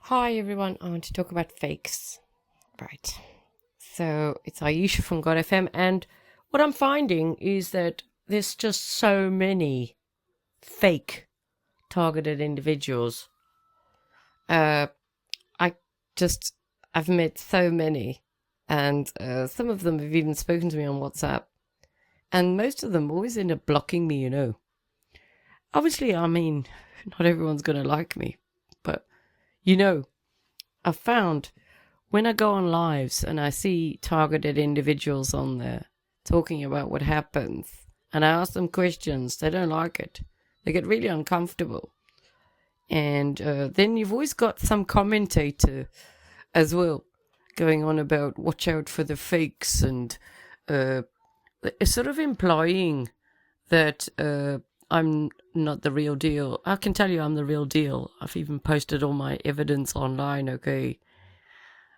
Hi everyone, I want to talk about fakes. Right. So it's Aisha from God FM, and what I'm finding is that there's just so many fake targeted individuals. Uh, I just, I've met so many, and some of them have even spoken to me on WhatsApp, and most of them always end up blocking me. Obviously, I mean, not everyone's going to like me, but you know, I've found when I go on lives and I see targeted individuals on there talking about what happens, and I ask them questions, they don't like it. They get really uncomfortable. And then you've always got some commentator as well going on about watch out for the fakes and sort of implying that I'm not the real deal. I can tell you I'm the real deal. I've even posted all my evidence online, okay?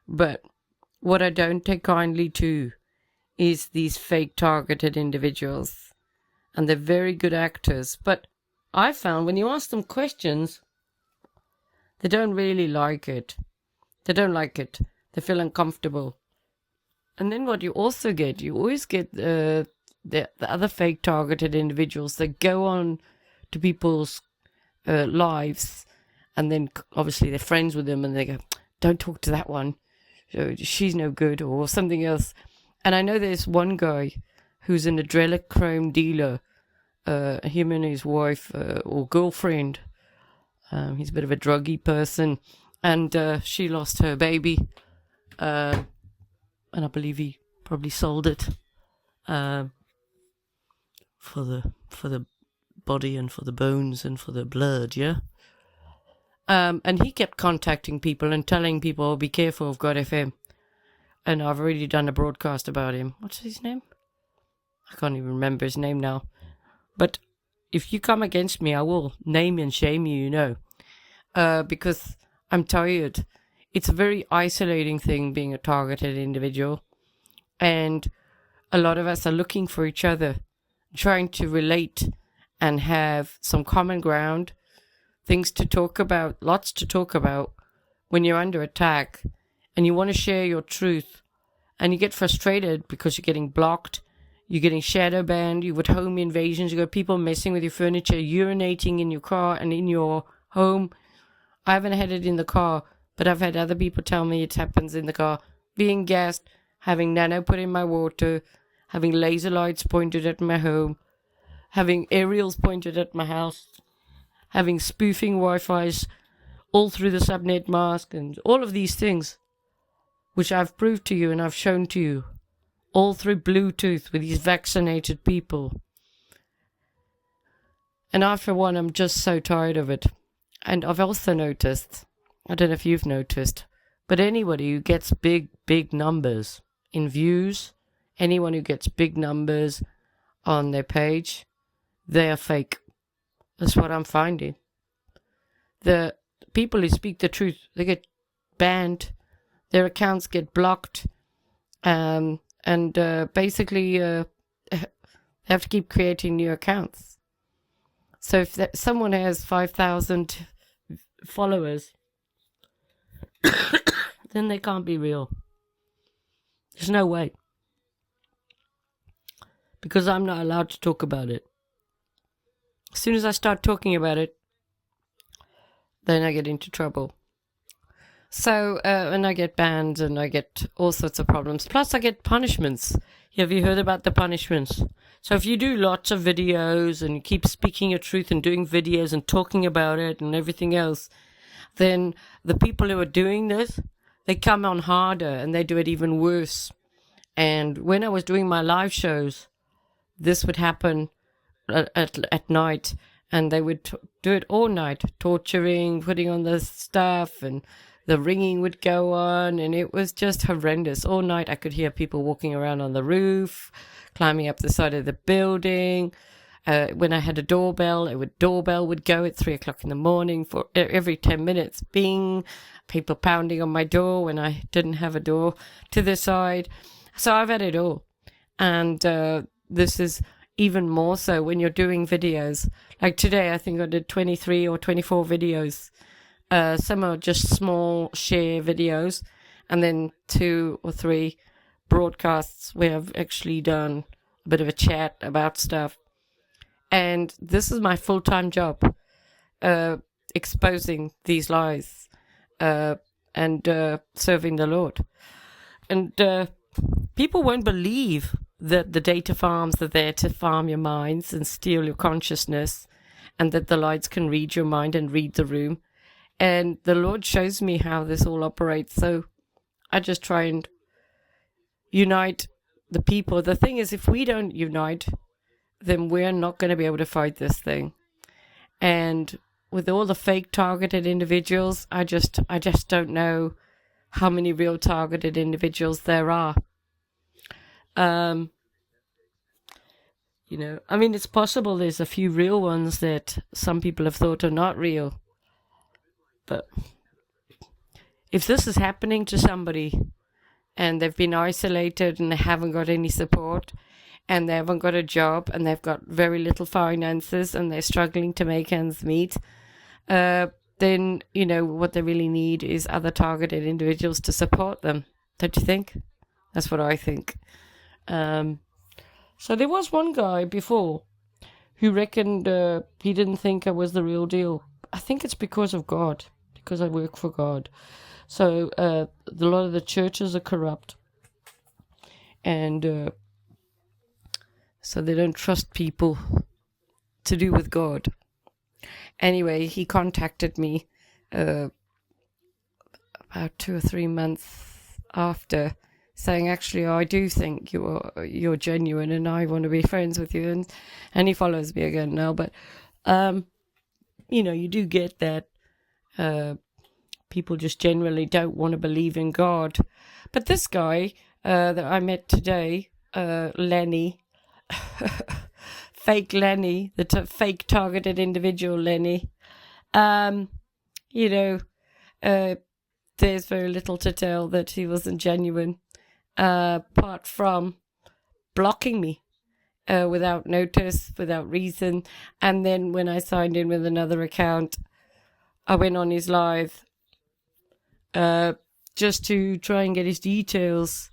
But what I don't take kindly to is these fake targeted individuals. And they're very good actors. But I found when you ask them questions, they don't really like it. They don't like it. They feel uncomfortable. And then what you also get, you always get the other fake targeted individuals that go on to people's lives, and then obviously they're friends with them and they go, don't talk to that one. She's no good, or something else. And I know there's one guy who's an adrenochrome dealer, him and his wife or girlfriend. He's a bit of a druggy person, and she lost her baby, and I believe he probably sold it for the body and for the bones and for the blood, yeah. And he kept contacting people and telling people, oh, be careful of God FM. And I've already done a broadcast about him. What's his name? I can't even remember his name now. But if you come against me, I will name and shame you, because I'm tired. It's a very isolating thing being a targeted individual. And a lot of us are looking for each other, trying to relate and have some common ground, things to talk about, lots to talk about when you're under attack and you want to share your truth, and you get frustrated because you're getting blocked, you're getting shadow banned, you've got home invasions, you've got people messing with your furniture, urinating in your car and in your home. I haven't had it in the car, but I've had other people tell me it happens in the car. Being gassed, having nano put in my water, having laser lights pointed at my home, having aerials pointed at my house, having spoofing Wi-Fi's all through the subnet mask, and all of these things, which I've proved to you and I've shown to you, all through Bluetooth with these vaccinated people. And I, for one, am just so tired of it. And I've also noticed, I don't know if you've noticed, but anybody who gets big numbers in views, anyone who gets big numbers on their page, they are fake. That's what I'm finding. The people who speak the truth, they get banned, their accounts get blocked, and basically they have to keep creating new accounts. So if someone has 5,000 followers, then they can't be real. There's no way. Because I'm not allowed to talk about it. As soon as I start talking about it, then I get into trouble. So, and I get banned and I get all sorts of problems. Plus I get punishments. Have you heard about the punishments? So if you do lots of videos and you keep speaking your truth and doing videos and talking about it and everything else, then the people who are doing this, they come on harder and they do it even worse. And when I was doing my live shows, this would happen at night, and they would do it all night, torturing, putting on the stuff, and the ringing would go on, and it was just horrendous. All night I could hear people walking around on the roof, climbing up the side of the building. When I had a doorbell, doorbell would go at 3 o'clock in the morning for every 10 minutes. Bing, people pounding on my door when I didn't have a door to the side. So I've had it all. And this is even more so when you're doing videos. Like today, I think I did 23 or 24 videos Some are just small share videos, and then 2 or 3 broadcasts where I've actually done a bit of a chat about stuff. And this is my full-time job, exposing these lies and serving the Lord. And people won't believe that the data farms are there to farm your minds and steal your consciousness, and that the lights can read your mind and read the room. And the Lord shows me how this all operates. So I just try and unite the people. The thing is, if we don't unite, then we're not going to be able to fight this thing. And with all the fake targeted individuals, I just don't know how many real targeted individuals there are. I mean, it's possible there's a few real ones that some people have thought are not real. But if this is happening to somebody and they've been isolated and they haven't got any support and they haven't got a job and they've got very little finances and they're struggling to make ends meet, then, what they really need is other targeted individuals to support them. Don't you think? That's what I think. So there was one guy before who reckoned he didn't think I was the real deal. I think it's because of God, because I work for God. So a lot of the churches are corrupt. And so they don't trust people to do with God. Anyway, he contacted me about 2 or 3 months after, saying, actually, I do think you're genuine and I want to be friends with you. And he follows me again now. But, you do get that people just generally don't want to believe in God. But this guy that I met today, Lenny, fake Lenny, the fake targeted individual Lenny, there's very little to tell that he wasn't genuine, apart from blocking me without notice, without reason. And then when I signed in with another account, I went on his live just to try and get his details,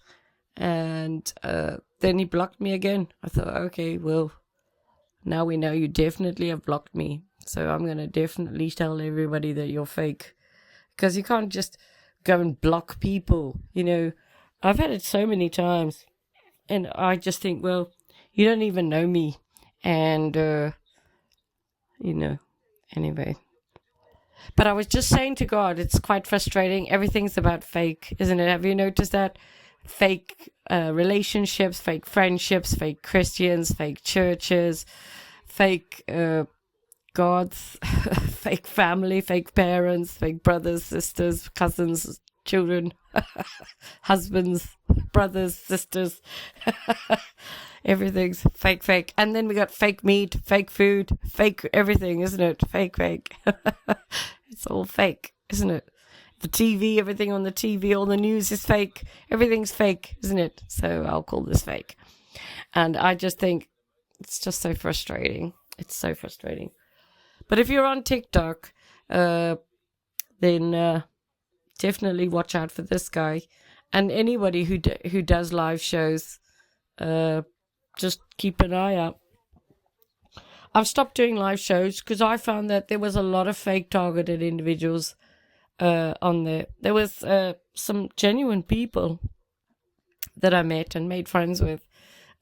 and then he blocked me again. I thought, okay, well, now we know you definitely have blocked me, so I'm going to definitely tell everybody that you're fake, because you can't just go and block people. I've had it so many times, and I just think, well, you don't even know me, and anyway. But I was just saying to God, it's quite frustrating. Everything's about fake, isn't it? Have you noticed that? Fake relationships, fake friendships, fake Christians, fake churches, fake gods, fake family, fake parents, fake brothers, sisters, cousins, children, husbands, brothers, sisters. Everything's fake. And then we got fake meat, fake food, fake everything, isn't it? Fake. It's all fake, isn't it? The TV, everything on the TV, all the news is fake. Everything's fake, isn't it? So I'll call this fake. And I just think it's just so frustrating. It's so frustrating. But if you're on TikTok, then definitely watch out for this guy. And anybody who does live shows, just keep an eye out. I've stopped doing live shows because I found that there was a lot of fake targeted individuals on there. There was some genuine people that I met and made friends with.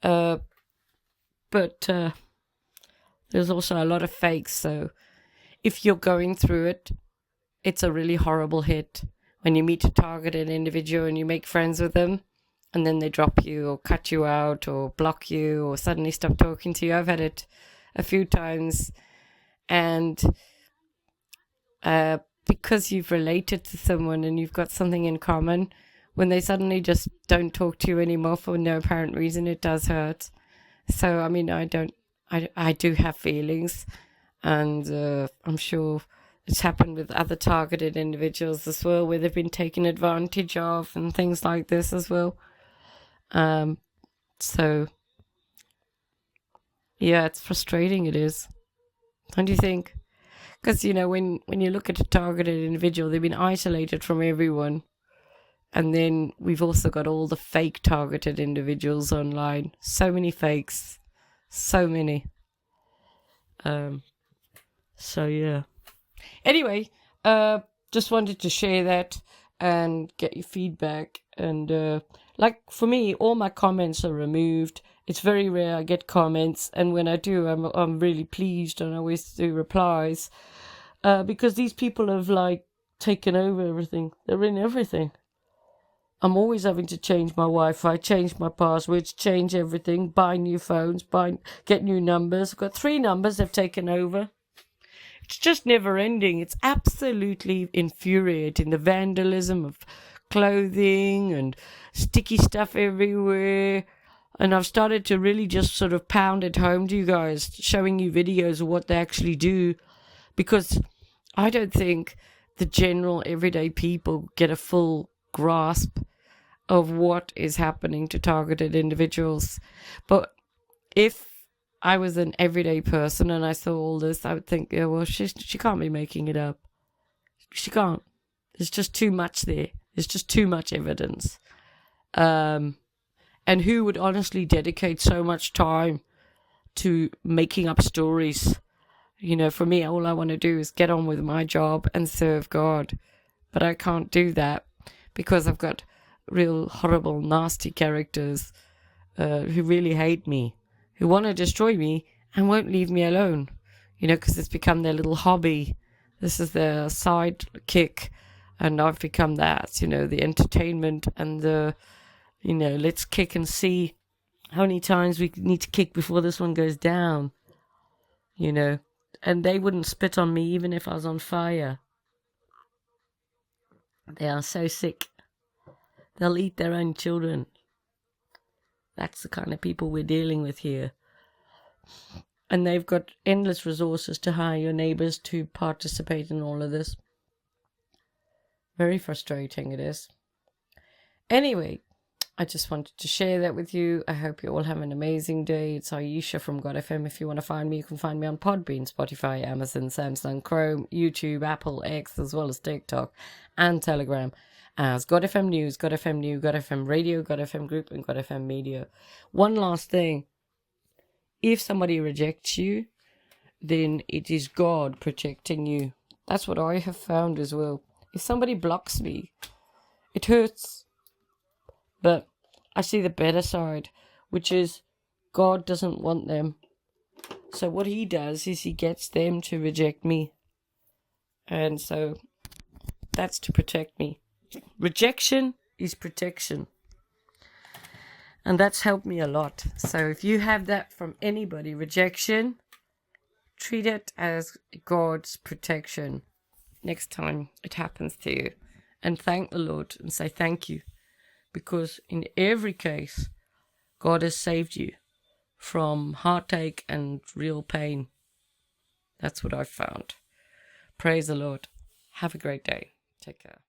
But there's also a lot of fakes. So if you're going through it, it's a really horrible hit when you meet a targeted individual and you make friends with them, and then they drop you or cut you out or block you or suddenly stop talking to you. I've had it a few times, and because you've related to someone and you've got something in common, when they suddenly just don't talk to you anymore for no apparent reason, it does hurt. So I mean, I do have feelings, and I'm sure it's happened with other targeted individuals as well, where they've been taken advantage of and things like this as well. So yeah, it's frustrating. It is. Don't you think? Because, when you look at a targeted individual, they've been isolated from everyone. And then we've also got all the fake targeted individuals online. So many fakes. So many. So, yeah. Anyway, just wanted to share that and get your feedback. And for me, all my comments are removed. It's very rare I get comments, and when I do, I'm really pleased, and I always do replies, because these people have taken over everything. They're in everything. I'm always having to change my Wi-Fi, change my passwords, change everything, buy new phones, get new numbers. I've got 3 numbers they've taken over. It's just never ending. It's absolutely infuriating. The vandalism of clothing and sticky stuff everywhere. And I've started to really just sort of pound it home to you guys, showing you videos of what they actually do, because I don't think the general everyday people get a full grasp of what is happening to targeted individuals. But if I was an everyday person and I saw all this, I would think, yeah, well, she can't be making it up. She can't. There's just too much there. There's just too much evidence. And who would honestly dedicate so much time to making up stories? For me, all I want to do is get on with my job and serve God. But I can't do that because I've got real horrible, nasty characters who really hate me, who want to destroy me and won't leave me alone, because it's become their little hobby. This is their side kick, and I've become that, the entertainment and the, let's kick and see how many times we need to kick before this one goes down, and they wouldn't spit on me even if I was on fire. They are so sick. They'll eat their own children. That's the kind of people we're dealing with here. And they've got endless resources to hire your neighbors to participate in all of this. Very frustrating it is. Anyway, I just wanted to share that with you. I hope you all have an amazing day. It's Aisha from God FM. If you want to find me, you can find me on Podbean, Spotify, Amazon, Samsung, Chrome, YouTube, Apple, X, as well as TikTok and Telegram as God FM News, God FM New, God FM Radio, God FM Group, and God FM Media. One last thing. If somebody rejects you, then it is God protecting you. That's what I have found as well. If somebody blocks me, it hurts. But I see the better side, which is God doesn't want them. So what he does is he gets them to reject me. And so that's to protect me. Rejection is protection. And that's helped me a lot. So if you have that from anybody, rejection, treat it as God's protection next time it happens to you. And thank the Lord and say thank you. Because in every case, God has saved you from heartache and real pain. That's what I've found. Praise the Lord. Have a great day. Take care.